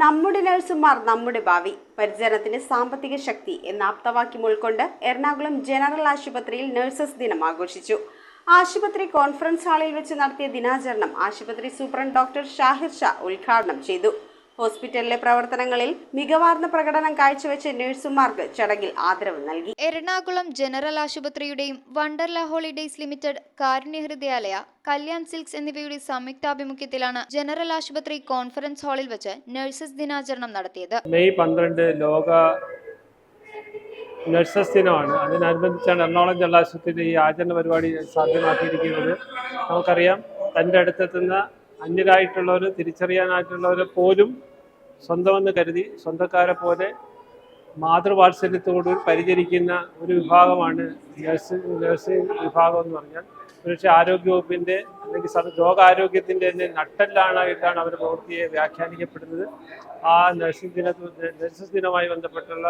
നമ്മുടെ നഴ്സുമാർ നമ്മുടെ ഭാവി, പരിചരണത്തിന് സാമ്പത്തിക ശക്തി എന്ന ആപ്തവാക്യം ഉൾക്കൊണ്ട് എറണാകുളം ജനറൽ ആശുപത്രിയിൽ നഴ്സസ് ദിനം ആഘോഷിച്ചു. ആശുപത്രി കോൺഫറൻസ് ഹാളിൽ വെച്ച് നടത്തിയ ദിനാചരണം ആശുപത്രി സൂപ്രണ്ട് ഡോക്ടർ ഷാഹിർ ഷാ ഉദ്ഘാടനം ചെയ്തു. ഹോസ്പിറ്റലിലെ പ്രവർത്തനങ്ങളിൽ മികവാർന്ന പ്രകടനം കാഴ്ചവെച്ച നഴ്സുമാർക്ക് ചടങ്ങിൽ ആദരവ് നൽകി. എറണാകുളം ജനറൽ ആശുപത്രിയുടെയും Wonderla holidays limited, Karunyahridayalaya, Kalyan silks എന്നിവയുടെ സംയുക്താഭിമുഖ്യത്തിലാണ് ജനറൽ ആശുപത്രി കോൺഫറൻസ് ഹാളിൽ വെച്ച് നഴ്സസ് ദിനാചരണം നടത്തിയത്. മെയ് 12 ലോക നഴ്സസ് ദിനമാണ്. അതിനനുബന്ധിച്ചാണ് എറണാകുളം ജനറൽ ആശുപത്രിയുടെ ഈ ആചരണ പരിപാടി സാധ്യമാക്കിയിരിക്കുന്നത്. നമുക്കറിയാം, തൻ്റെ അടുത്തെത്തുന്ന അന്യരായിട്ടുള്ളവർ, തിരിച്ചറിയാനായിട്ടുള്ളവരെ പോലും സ്വന്തമെന്ന് കരുതി സ്വന്തക്കാരെ പോലെ മാതൃവാത്സല്യത്തോട് പരിചരിക്കുന്ന ഒരു വിഭാഗമാണ് നഴ്സിംഗ് വിഭാഗം എന്ന് പറഞ്ഞാൽ. പക്ഷേ ആരോഗ്യവകുപ്പിൻ്റെ അല്ലെങ്കിൽ ലോകാരോഗ്യത്തിൻ്റെ തന്നെ നട്ടെല്ലാണായിട്ടാണ് അവർ പ്രവൃത്തിയെ വ്യാഖ്യാനിക്കപ്പെടുന്നത്. ആ നഴ്സസ് ദിനവുമായി ബന്ധപ്പെട്ടുള്ള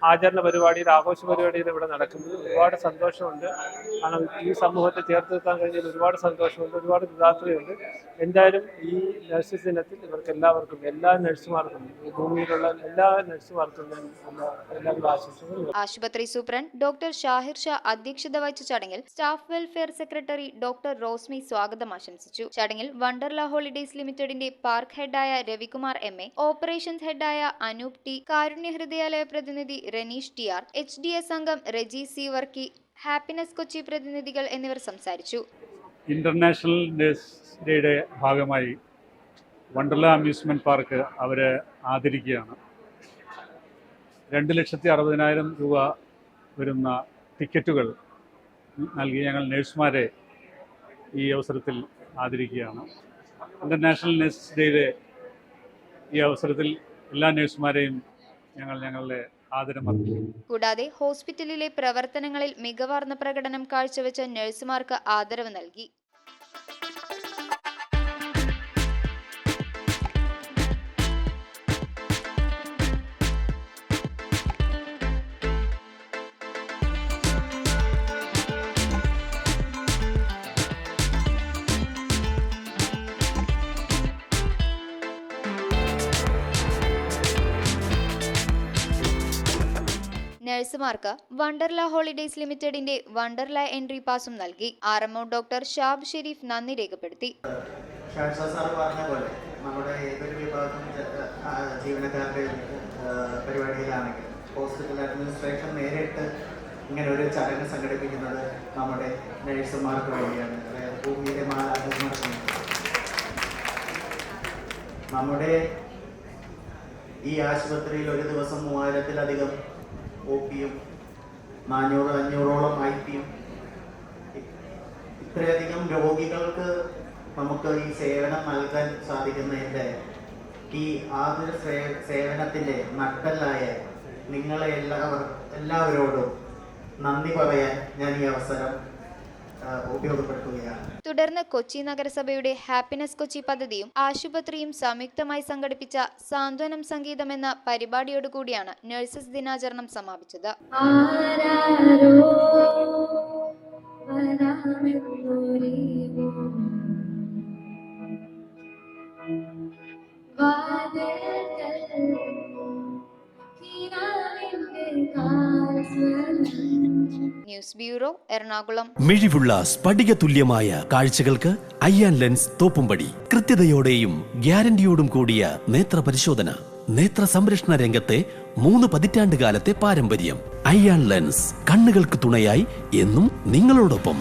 ആചരണ പരിപാടിയിൽ, ആഘോഷ പരിപാടിയിൽ ഇവിടെ നടക്കുന്നത് ഒരുപാട് സന്തോഷമുണ്ട്. കാരണം ഈ സമൂഹത്തെ ചേർത്ത് നിർത്താൻ കഴിഞ്ഞാൽ ഒരുപാട് സന്തോഷമുണ്ട്, ഒരുപാട് കൃതാർത്ഥതയുണ്ട്. എന്തായാലും ഈ നഴ്സസ് ദിനത്തിൽ ഇവർക്ക് എല്ലാവർക്കും, എല്ലാ നഴ്സുമാർക്കും, ഭൂമിയിലുള്ള എല്ലാ നഴ്സുമാർക്കും ഞാൻ എല്ലാവരും ആശംസകൾ. ആശുപത്രി സൂപ്രണ്ട് ഡോക്ടർ ഷാഹിർ ഷാ അധ്യക്ഷത വഹിച്ച ചടങ്ങിൽ staff welfare secretary doctor Rosmi സ്വാഗതം ആശംസിച്ചു. ചടങ്ങിൽ വണ്ടർല ഹോളിഡേയ്സ് ലിമിറ്റഡിന്റെ പാർക്ക് ഹെഡായ രവികുമാർ MA, ഓപ്പറേഷൻസ് ഹെഡായ അനൂപ് T, കാരുണ്യഹൃദയാലയ പ്രതിനിധി റനീഷ് TR, HDS അംഗം റെജി C വർക്കി, ഹാപ്പിനെസ് കൊച്ചി പ്രതിനിധികൾ എന്നിവർ സംസാരിച്ചു. ഇന്റർനാഷണൽ നഴ്സ് ഡേയുടെ ഭാഗമായി വണ്ടർല അമ്യൂസ്മെന്റ് പാർക്ക് അവരെ ആദരിക്കുകയാണ്. 2,60,000 രൂപ വരുന്ന ടിക്കറ്റുകൾ നൽകി ഞങ്ങൾ നഴ്സുമാരെ ഈ അവസരത്തിൽ ആദരിക്കുകയാണ്. ഇന്റർനാഷണൽ നഴ്സ് ഡേയുടെ ഈ അവസരത്തിൽ എല്ലാ നഴ്സുമാരെയും ഞങ്ങളുടെ ആദരം അർപ്പിക്കുന്നു. കൂടാതെ ഹോസ്പിറ്റലിലെ പ്രവർത്തനങ്ങളിൽ മികവാർന്ന പ്രകടനം കാഴ്ചവെച്ച നഴ്സുമാർക്ക് ആദരവ് നൽകി. നഴ്സുമാർക്ക് വണ്ടർല ഹോളിഡേയ്സ് ലിമിറ്റഡിന്റെ വണ്ടർല എൻട്രി പാസും നൽകി. RMO ഡോക്ടർ ഷാബ് ഷെരീഫ് നന്ദി രേഖപ്പെടുത്തി. നമ്മുടെ ഏതൊരു വിഭാഗം ജീവനക്കാരുടെ പരിപാടിയിലാണെങ്കിൽ ഹോസ്പിറ്റൽ അഡ്മിനിസ്ട്രേഷൻ നേരിട്ട് ഇങ്ങനെ ഒരു ചടങ്ങ് സംഘടിപ്പിക്കുന്നത് നമ്മുടെ നഴ്സുമാർക്ക് വേണ്ടിയാണ്. ഭൂമിയിലെ മാലാഖമാർക്ക്. നമ്മുടെ ഈ ആശുപത്രിയിൽ ഒരു ദിവസം 3000-ലധികം OP-യും 400-500-ഓളം IP-യും, ഇത്രയധികം രോഗികൾക്ക് നമുക്ക് ഈ സേവനം നൽകാൻ സാധിക്കുന്നതിൻ്റെ ഈ ആതുര സേവനത്തിൻ്റെ നട്ടെല്ലായ നിങ്ങളെ എല്ലാവരോടും നന്ദി പറയാൻ ഞാൻ ഈ അവസരം ഉപയോഗപ്പെടുത്തുകയാണ്. തുടർന്ന് കൊച്ചി നഗരസഭയുടെ ഹാപ്പിനെസ് കൊച്ചി പദ്ധതിയും ആശുപത്രിയും സംയുക്തമായി സംഘടിപ്പിച്ച സാന്ത്വനം സംഗീതം എന്ന പരിപാടിയോടുകൂടിയാണ് നഴ്സസ് ദിനാചരണം സമാപിച്ചത്. News bureau, Ernakulam. മിഴിവുള്ള സ്ഫടിക തുല്യമായ കാഴ്ചകൾക്ക് അയ്യാൻ ലെൻസ് തോപ്പുംപടി. കൃത്യതയോടെയും ഗ്യാരണ്ടിയോടും കൂടിയ നേത്ര പരിശോധന. നേത്ര സംരക്ഷണ രംഗത്തെ 3 പതിറ്റാണ്ട് കാലത്തെ പാരമ്പര്യം. അയ്യാൻ ലെൻസ്, കണ്ണുകൾക്ക് തുണയായി എന്നും നിങ്ങളോടൊപ്പം.